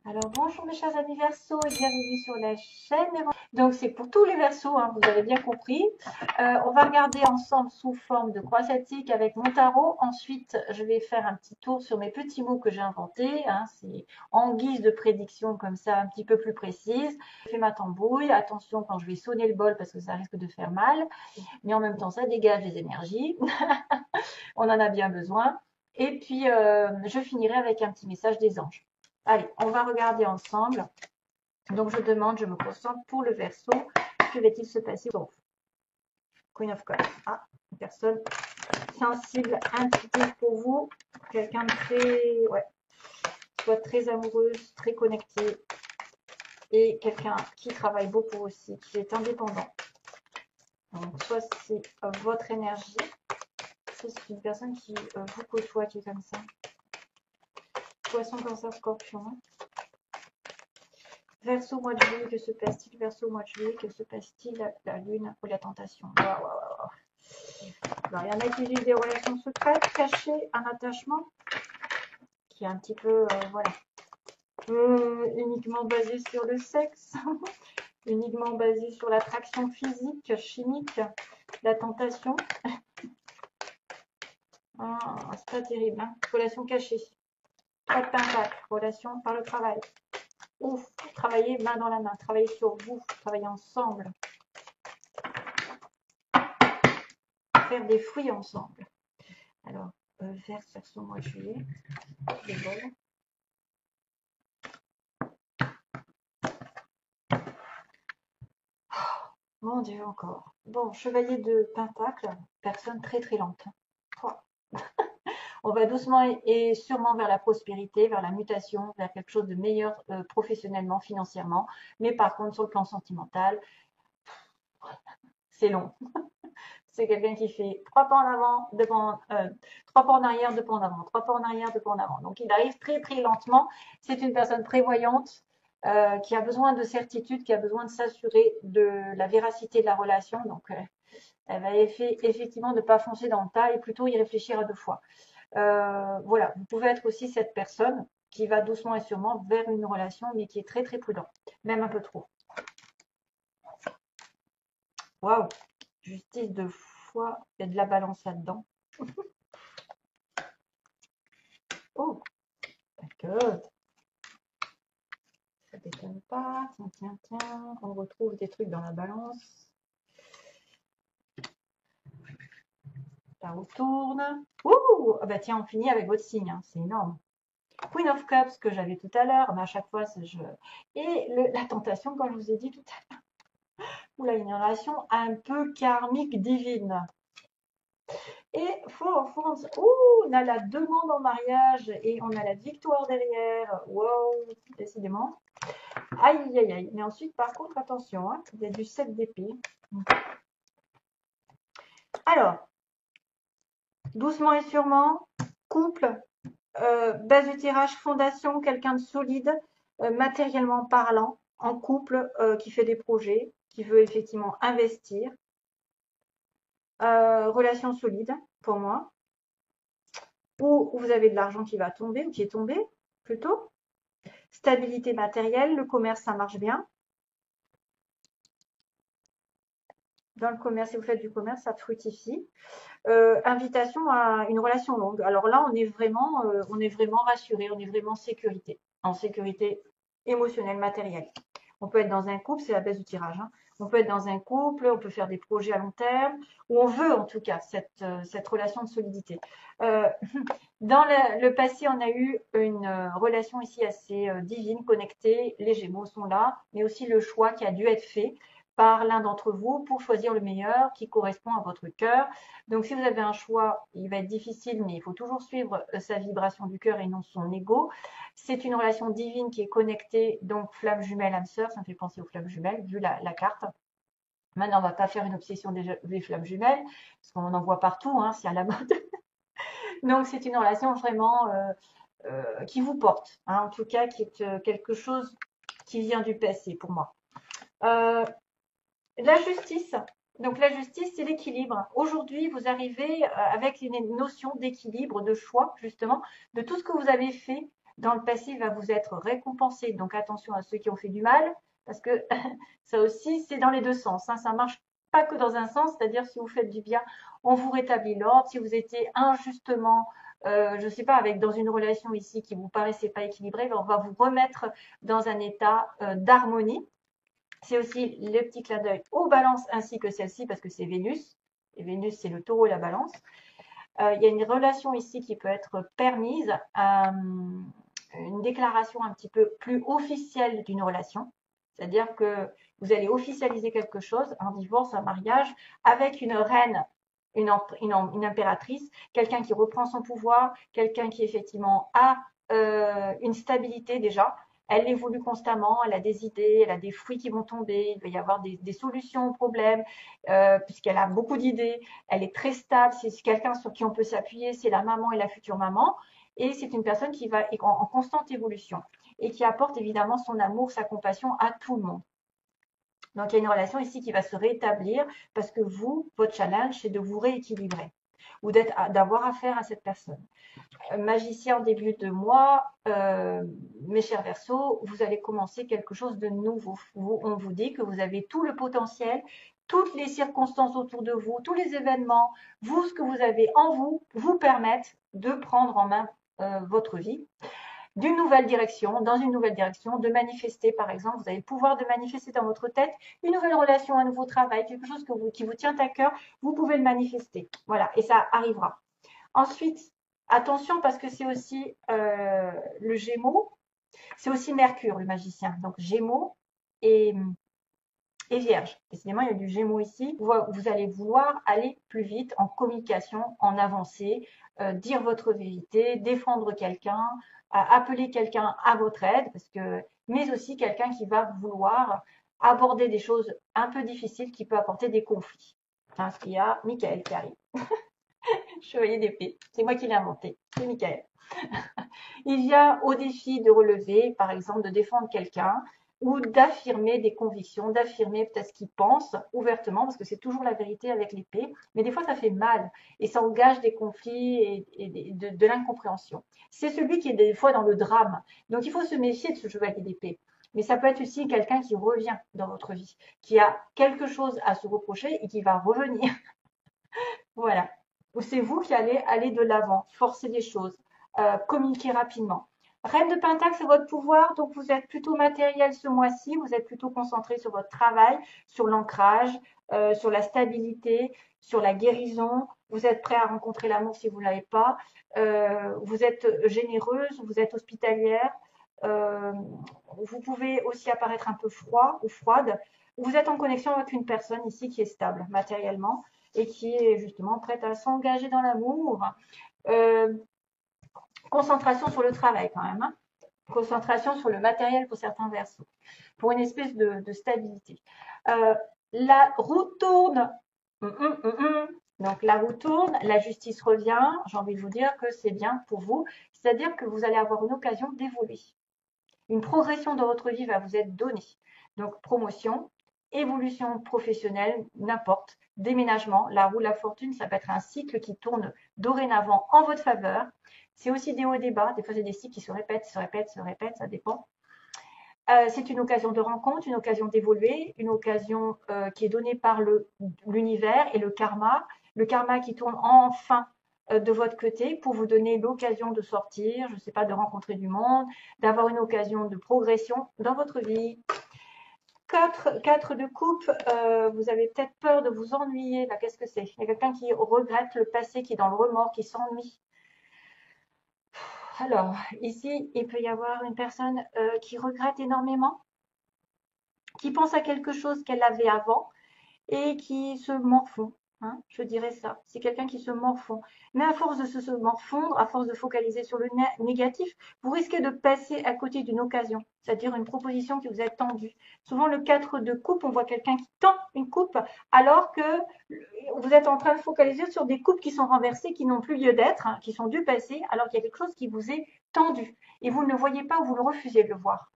Alors bonjour mes chers amis Verseaux et bienvenue sur la chaîne. Donc c'est pour tous les Verseaux, hein, vous avez bien compris. On va regarder ensemble sous forme de croix celtique avec mon tarot. Ensuite, je vais faire un petit tour sur mes petits mots que j'ai inventés. Hein, c'est en guise de prédiction comme ça, un petit peu plus précise. Je fais ma tambouille. Attention quand je vais sonner le bol parce que ça risque de faire mal. Mais en même temps, ça dégage les énergies. On en a bien besoin. Et puis, je finirai avec un petit message des anges. Allez, on va regarder ensemble. Donc, je demande, je me concentre pour le Verseau. Que va-t-il se passer? Queen of Cups. Ah, une personne sensible, intuitive pour vous. Quelqu'un de très, ouais, soit très amoureuse, très connectée. Et quelqu'un qui travaille beaucoup aussi, qui est indépendant. Donc, soit c'est votre énergie, soit c'est une personne qui vous côtoie, qui est comme ça. Poisson, cancer, scorpion. Verseau, mois de juillet, que se passe-t-il? Verseau, mois de juillet, que se passe-t-il? La lune ou la tentation. Alors, il y en a qui vivent des relations secrètes, cachées, un attachement qui est un petit peu, voilà, uniquement basé sur le sexe, uniquement basé sur l'attraction physique, chimique, la tentation. Ah, c'est pas terrible, hein. Relation cachée. Pas de pentacle, relation par le travail. Ouf, travailler main dans la main, travailler sur vous, travailler ensemble. Faire des fruits ensemble. Alors, Verseau, mois de juillet. Les bols. Mon Dieu, encore. Bon, chevalier de pentacle, personne très très lente. On va doucement et sûrement vers la prospérité, vers la mutation, vers quelque chose de meilleur professionnellement, financièrement. Mais par contre, sur le plan sentimental, c'est long. C'est quelqu'un qui fait 3 pas en avant, 3 pas en arrière, 2 pas en avant, 3 pas en arrière, 2 pas en avant. Donc il arrive très très lentement. C'est une personne prévoyante qui a besoin de certitude, qui a besoin de s'assurer de la véracité de la relation. Donc elle va effectivement ne pas foncer dans le tas et plutôt y réfléchir à 2 fois. Voilà, vous pouvez être aussi cette personne qui va doucement et sûrement vers une relation, mais qui est très très prudent, même un peu trop. Waouh, justice de foi, il y a de la balance là-dedans. Oh, d'accord. Ça déconne pas. Tiens, tiens, tiens. On retrouve des trucs dans la balance. La roue tourne. Ouh, ah bah tiens, on finit avec votre signe. Hein. C'est énorme. Queen of Cups que j'avais tout à l'heure, mais à chaque fois, c'est je. Et la tentation, comme je vous ai dit tout à l'heure. Oula, une relation un peu karmique divine. Et on a la demande en mariage et on a la victoire derrière. Wow, décidément. Aïe, aïe, aïe. Mais ensuite, par contre, attention, hein, il y a du 7 d'épée. Alors, doucement et sûrement, couple, base du tirage, fondation, quelqu'un de solide, matériellement parlant, en couple, qui fait des projets, qui veut effectivement investir. Relation solide, pour moi. Ou vous avez de l'argent qui va tomber, ou qui est tombé, plutôt. Stabilité matérielle, le commerce, ça marche bien. Dans le commerce, si vous faites du commerce, ça fructifie. Invitation à une relation longue. Alors là, on est vraiment rassuré, on est vraiment en sécurité émotionnelle, matérielle. On peut être dans un couple, c'est la baisse du tirage. Hein. On peut être dans un couple, on peut faire des projets à long terme, ou on veut en tout cas cette relation de solidité. Dans le passé, on a eu une relation ici assez divine, connectée. Les Gémeaux sont là, mais aussi le choix qui a dû être fait par l'un d'entre vous pour choisir le meilleur qui correspond à votre cœur. Donc, si vous avez un choix, il va être difficile, mais il faut toujours suivre sa vibration du cœur et non son ego. C'est une relation divine qui est connectée, donc flamme jumelle, âme sœur, ça me fait penser aux flammes jumelles, vu la carte. Maintenant, on ne va pas faire une obsession des flammes jumelles, parce qu'on en voit partout, hein, c'est à la mode. Donc, c'est une relation vraiment qui vous porte, hein, en tout cas, qui est quelque chose qui vient du passé pour moi. La justice. Donc, la justice, c'est l'équilibre. Aujourd'hui, vous arrivez avec une notion d'équilibre, de choix, justement, de tout ce que vous avez fait dans le passé va vous être récompensé. Donc attention à ceux qui ont fait du mal, parce que ça aussi, c'est dans les deux sens. Hein. Ça marche pas que dans un sens, c'est-à-dire si vous faites du bien, on vous rétablit l'ordre. Si vous étiez injustement, je ne sais pas, dans une relation ici qui vous paraissait pas équilibrée, ben, on va vous remettre dans un état d'harmonie. C'est aussi le petit clin d'œil aux balances ainsi que celle-ci parce que c'est Vénus. Et Vénus, c'est le taureau et la balance. Il y a une relation ici qui peut être permise, une déclaration un petit peu plus officielle d'une relation. C'est-à-dire que vous allez officialiser quelque chose, un divorce, un mariage, avec une reine, une impératrice, quelqu'un qui reprend son pouvoir, quelqu'un qui effectivement a une stabilité déjà. Elle évolue constamment, elle a des idées, elle a des fruits qui vont tomber, il va y avoir des solutions aux problèmes, puisqu'elle a beaucoup d'idées, elle est très stable, c'est quelqu'un sur qui on peut s'appuyer, c'est la maman et la future maman, et c'est une personne qui va en constante évolution et qui apporte évidemment son amour, sa compassion à tout le monde. Donc il y a une relation ici qui va se rétablir parce que vous, votre challenge, c'est de vous rééquilibrer ou d'avoir affaire à cette personne. Magicien en début de mois, mes chers Verseaux, vous allez commencer quelque chose de nouveau. On vous dit que vous avez tout le potentiel, toutes les circonstances autour de vous, tous les événements, vous, ce que vous avez en vous, vous permettent de prendre en main votre vie d'une nouvelle direction, dans une nouvelle direction, de manifester par exemple, vous avez le pouvoir de manifester dans votre tête une nouvelle relation, un nouveau travail, quelque chose qui vous tient à cœur, vous pouvez le manifester. Voilà, et ça arrivera. Ensuite, attention parce que c'est aussi le Gémeaux, c'est aussi Mercure, le magicien. Donc Gémeaux et Vierge. Décidément, il y a du Gémeaux ici. Vous allez vouloir aller plus vite en communication, en avancée, dire votre vérité, défendre quelqu'un, appeler quelqu'un à votre aide, mais aussi quelqu'un qui va vouloir aborder des choses un peu difficiles qui peut apporter des conflits. Parce qu'il y a Michael qui arrive. Chevalier d'épée. C'est moi qui l'ai inventé. C'est Michael. Il vient au défi de relever, par exemple, de défendre quelqu'un ou d'affirmer des convictions, d'affirmer peut-être ce qu'il pense ouvertement, parce que c'est toujours la vérité avec l'épée, mais des fois ça fait mal et ça engage des conflits et de l'incompréhension. C'est celui qui est des fois dans le drame. Donc il faut se méfier de ce chevalier d'épée. Mais ça peut être aussi quelqu'un qui revient dans votre vie, qui a quelque chose à se reprocher et qui va revenir. Voilà. Ou c'est vous qui allez aller de l'avant, forcer les choses, communiquer rapidement. Reine de Pentacle, c'est votre pouvoir, donc vous êtes plutôt matériel ce mois-ci, vous êtes plutôt concentré sur votre travail, sur l'ancrage, sur la stabilité, sur la guérison. Vous êtes prêt à rencontrer l'amour si vous ne l'avez pas. Vous êtes généreuse, vous êtes hospitalière. Euh, vous pouvez aussi apparaître un peu froid ou froide. Vous êtes en connexion avec une personne ici qui est stable matériellement et qui est justement prête à s'engager dans l'amour. Euh, concentration sur le travail quand même. Hein. Concentration sur le matériel pour certains versos. Pour une espèce de stabilité. La roue tourne. Donc la roue tourne, la justice revient. J'ai envie de vous dire que c'est bien pour vous. C'est-à-dire que vous allez avoir une occasion d'évoluer. Une progression dans votre vie va vous être donnée. Donc promotion, évolution professionnelle, n'importe, déménagement, la roue de la fortune, ça peut être un cycle qui tourne dorénavant en votre faveur. C'est aussi des hauts et des bas, des fois c'est des cycles qui se répètent, se répètent, se répètent, ça dépend. C'est une occasion de rencontre, une occasion d'évoluer, une occasion qui est donnée par l'univers et le karma qui tourne enfin de votre côté pour vous donner l'occasion de sortir, je ne sais pas, de rencontrer du monde, d'avoir une occasion de progression dans votre vie. 4 de coupe, vous avez peut-être peur de vous ennuyer. Là, qu'est-ce que c'est? Il y a quelqu'un qui regrette le passé, qui est dans le remords, qui s'ennuie. Alors, ici, il peut y avoir une personne qui regrette énormément, qui pense à quelque chose qu'elle avait avant et qui se morfond. Hein, je dirais ça. C'est quelqu'un qui se morfond. Mais à force de se morfondre, à force de focaliser sur le négatif, vous risquez de passer à côté d'une occasion, c'est-à-dire une proposition qui vous est tendue. Souvent, le 4 de coupe, on voit quelqu'un qui tend une coupe alors que vous êtes en train de focaliser sur des coupes qui sont renversées, qui n'ont plus lieu d'être, hein, qui sont du passé, alors qu'il y a quelque chose qui vous est tendu. Et vous ne le voyez pas ou vous le refusez de le voir.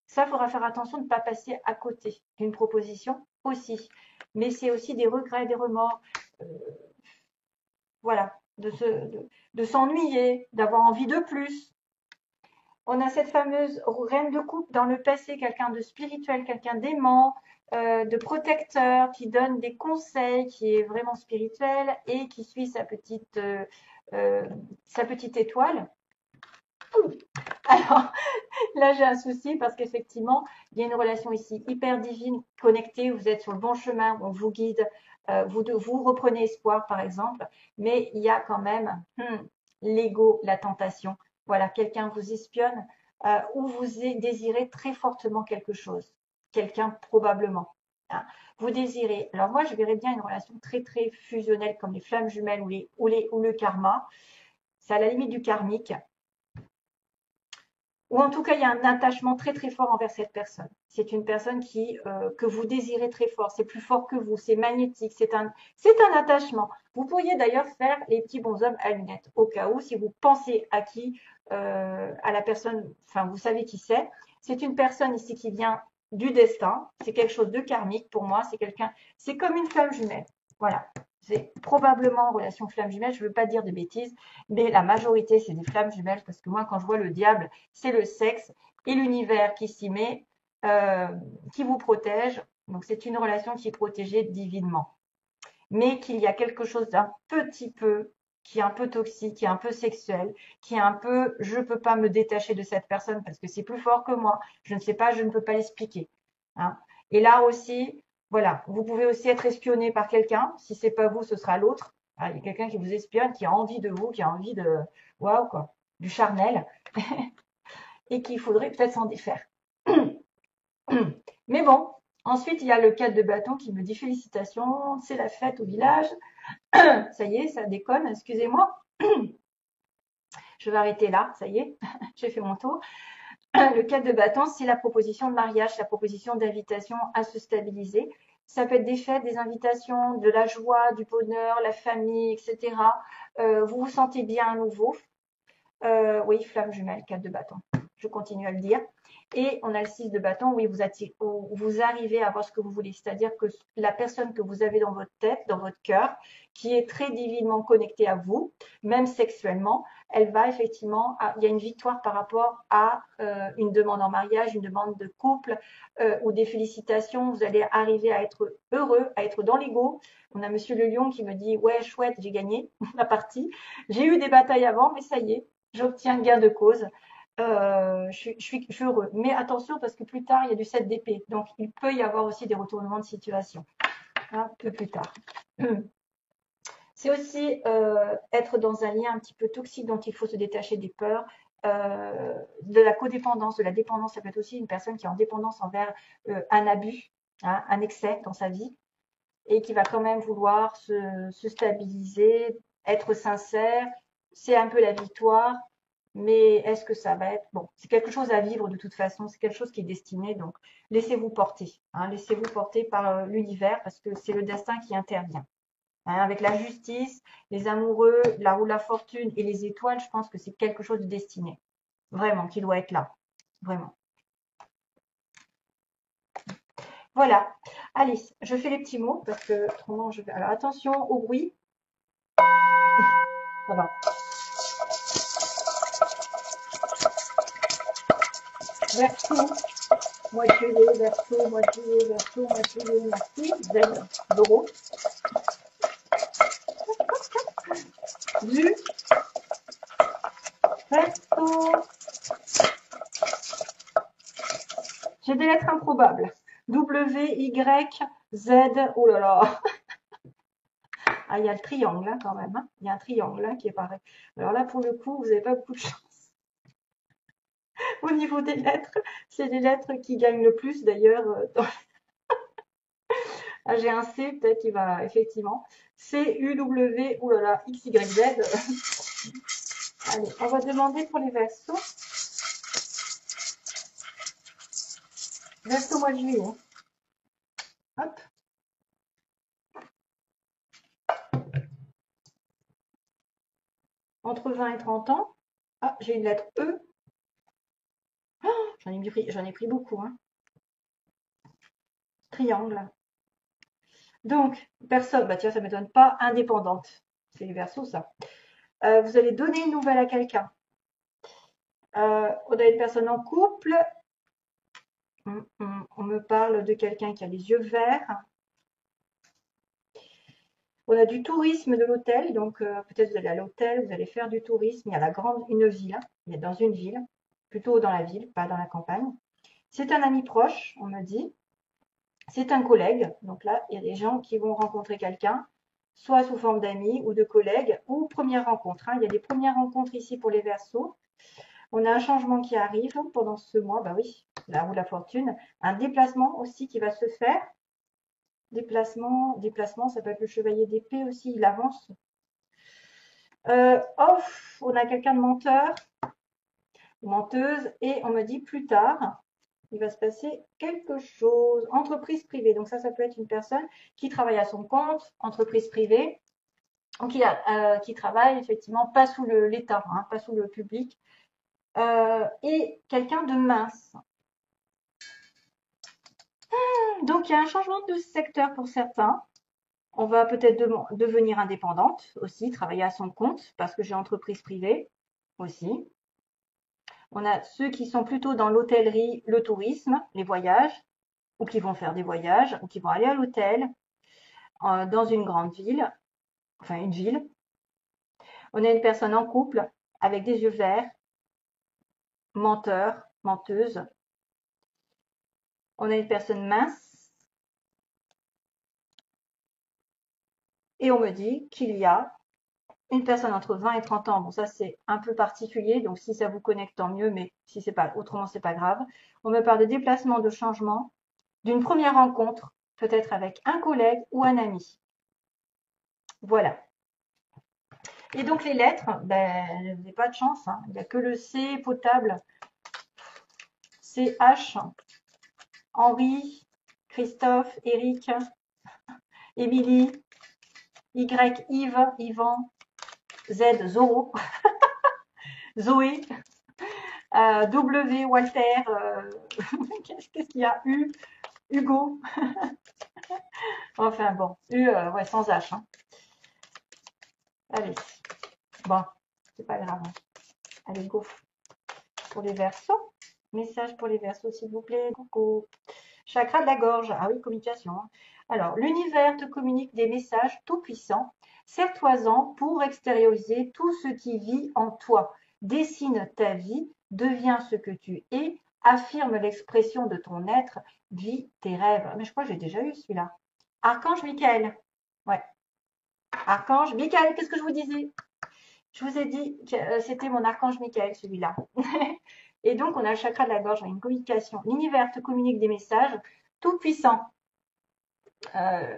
Ça, il faudra faire attention de ne pas passer à côté d'une proposition aussi. Mais c'est aussi des regrets, des remords. Voilà, de s'ennuyer, d'avoir envie de plus. On a cette fameuse reine de coupe dans le passé, quelqu'un de spirituel, quelqu'un d'aimant, de protecteur, qui donne des conseils, qui est vraiment spirituel et qui suit euh, sa petite étoile. Alors là, j'ai un souci parce qu'effectivement, il y a une relation ici hyper divine, connectée, vous êtes sur le bon chemin, on vous guide, vous reprenez espoir par exemple, mais il y a quand même l'ego, la tentation. Voilà, quelqu'un vous espionne ou vous désirez très fortement quelque chose, quelqu'un probablement. Hein. Vous désirez. Alors moi, je verrais bien une relation très très fusionnelle comme les flammes jumelles ou le karma. C'est à la limite du karmique ou en tout cas, il y a un attachement très très fort envers cette personne. C'est une personne que vous désirez très fort. C'est plus fort que vous. C'est magnétique. C'est un attachement. Vous pourriez d'ailleurs faire les petits bonshommes à lunettes au cas où, si vous pensez à la personne, enfin, vous savez qui c'est. C'est une personne ici qui vient du destin. C'est quelque chose de karmique pour moi. C'est comme une flamme jumelle. Voilà. C'est probablement en relation flamme jumelle. Je ne veux pas dire de bêtises, mais la majorité, c'est des flammes jumelles parce que moi, quand je vois le diable, c'est le sexe et l'univers qui s'y met, qui vous protège. Donc c'est une relation qui est protégée divinement. Mais qu'il y a quelque chose d'un petit peu, qui est un peu toxique, qui est un peu sexuel, qui est un peu, je ne peux pas me détacher de cette personne parce que c'est plus fort que moi. Je ne sais pas, je ne peux pas l'expliquer. Hein. Et là aussi, voilà, vous pouvez aussi être espionné par quelqu'un. Si c'est pas vous, ce sera l'autre. Ah, il y a quelqu'un qui vous espionne, qui a envie de vous, qui a envie de, waouh quoi, du charnel et qu'il faudrait peut-être s'en défaire. Mais bon, ensuite, il y a le 4 de bâton qui me dit félicitations, c'est la fête au village. Ça y est, ça déconne, excusez-moi. Je vais arrêter là, ça y est, j'ai fait mon tour. Le 4 de bâton, c'est la proposition de mariage, la proposition d'invitation à se stabiliser. Ça peut être des fêtes, des invitations, de la joie, du bonheur, la famille, etc. Vous vous sentez bien à nouveau. Oui, flamme jumelle, 4 de bâton. Je continue à le dire. Et on a le 6 de bâton, oui, vous arrivez à voir ce que vous voulez. C'est-à-dire que la personne que vous avez dans votre tête, dans votre cœur, qui est très divinement connectée à vous, même sexuellement, elle va effectivement, il y a une victoire par rapport à une demande en mariage, une demande de couple ou des félicitations. Vous allez arriver à être heureux, à être dans l'ego. On a Monsieur le Lion qui me dit, ouais, chouette, j'ai gagné la partie. J'ai eu des batailles avant, mais ça y est, j'obtiens gain de cause. Je suis heureux. Mais attention, parce que plus tard, il y a du 7 d'épée. Donc, il peut y avoir aussi des retournements de situation. Un peu plus tard. C'est aussi être dans un lien un petit peu toxique dont il faut se détacher des peurs. De la codépendance, de la dépendance, ça peut être aussi une personne qui est en dépendance envers un abus, hein, un excès dans sa vie et qui va quand même vouloir se stabiliser, être sincère. C'est un peu la victoire, mais est-ce que ça va être bon? C'est quelque chose à vivre de toute façon, c'est quelque chose qui est destiné, donc laissez-vous porter, hein, laissez-vous porter par l'univers parce que c'est le destin qui intervient. Hein, avec la justice, les amoureux, la roue de la fortune et les étoiles, je pense que c'est quelque chose de destiné, vraiment, qui doit être là, vraiment. Voilà. Allez, je fais les petits mots parce que autrement je vais. Alors attention au bruit. Ça va. Verso, moitié V, verso, moitié V, verso, moitié V, merci. Z, Doro. Du, verso. J'ai des lettres improbables. W, Y, Z. Oh là là. Ah, il y a le triangle hein, quand même. Hein. Il y a un triangle hein, qui est pareil. Alors là, pour le coup, vous n'avez pas beaucoup de chance. Au niveau des lettres, c'est les lettres qui gagnent le plus d'ailleurs. Ah, j'ai un C peut-être qui va effectivement. C, U, W, oulala, X, Y, Z. Allez, on va demander pour les versos. Verso mois de juillet. Hop. Entre 20 et 30 ans. Ah, j'ai une lettre E. Oh, j'en ai pris beaucoup. Hein. Triangle. Donc, personne, bah tiens, ça ne m'étonne pas, indépendante. C'est les versos, ça. Vous allez donner une nouvelle à quelqu'un. On a une personne en couple. On me parle de quelqu'un qui a les yeux verts. On a du tourisme de l'hôtel, donc peut-être vous allez à l'hôtel, vous allez faire du tourisme. Il y a une ville, il y a dans une ville, plutôt dans la ville, pas dans la campagne. C'est un ami proche, on me dit. C'est un collègue, donc là, il y a des gens qui vont rencontrer quelqu'un, soit sous forme d'amis ou de collègues, ou première rencontre. Hein. Il y a des premières rencontres ici pour les Verseaux. On a un changement qui arrive pendant ce mois, bah oui, la roue de la fortune. Un déplacement aussi qui va se faire. Déplacement, ça peut être le chevalier d'épée aussi, il avance. Off, on a quelqu'un de menteur, menteuse, et on me dit plus tard, il va se passer quelque chose. Entreprise privée, donc ça peut être une personne qui travaille à son compte, entreprise privée, ou qui travaille effectivement pas sous l'État, hein, pas sous le public, et quelqu'un de mince. Donc il y a un changement de secteur pour certains. On va peut-être devenir indépendante aussi, travailler à son compte, parce que j'ai entreprise privée aussi. On a ceux qui sont plutôt dans l'hôtellerie, le tourisme, les voyages, ou qui vont faire des voyages, ou qui vont aller à l'hôtel, dans une grande ville, enfin une ville. On a une personne en couple, avec des yeux verts, menteur, menteuse. On a une personne mince. Et on me dit qu'il y a une personne entre 20 et 30 ans. Bon, ça, c'est un peu particulier. Donc, si ça vous connecte, tant mieux. Mais si c'est pas, autrement, c'est pas grave. On me parle de déplacement, de changement, d'une première rencontre, peut-être avec un collègue ou un ami. Voilà. Et donc, les lettres, ben, vous n'avez pas de chance. Hein. Il n'y a que le C potable. CH, Henri, Christophe, Eric, Émilie, Y, Yves, Yvan, Z, Zoro, Zoé, W, Walter, qu'est-ce qu'il y a U, Hugo. Enfin bon, U, ouais, sans H. Hein. Allez, bon, c'est pas grave. Hein. Allez, go. Pour les Verseaux. Message pour les Verseaux, s'il vous plaît. Coucou. Chakra de la gorge. Ah oui, communication. Hein. Alors, l'univers te communique des messages tout-puissants. Serre-toi-en pour extérioriser tout ce qui vit en toi. Dessine ta vie, deviens ce que tu es, affirme l'expression de ton être, vis tes rêves. Mais je crois que j'ai déjà eu celui-là. Archange Michael. Ouais. Archange Michael, qu'est-ce que je vous disais? Je vous ai dit que c'était mon archange Michael, celui-là. Et donc, on a le chakra de la gorge, une communication. L'univers te communique des messages tout puissants.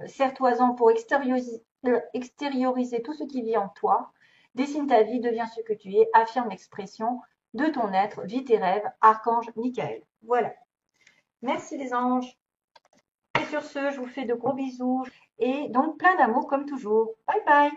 Serre-toi-en pour extérioriser tout ce qui vit en toi. Dessine ta vie, deviens ce que tu es, affirme l'expression de ton être, vis tes rêves, archange Michael. Voilà. Merci les anges. Et sur ce, je vous fais de gros bisous et donc plein d'amour comme toujours. Bye bye.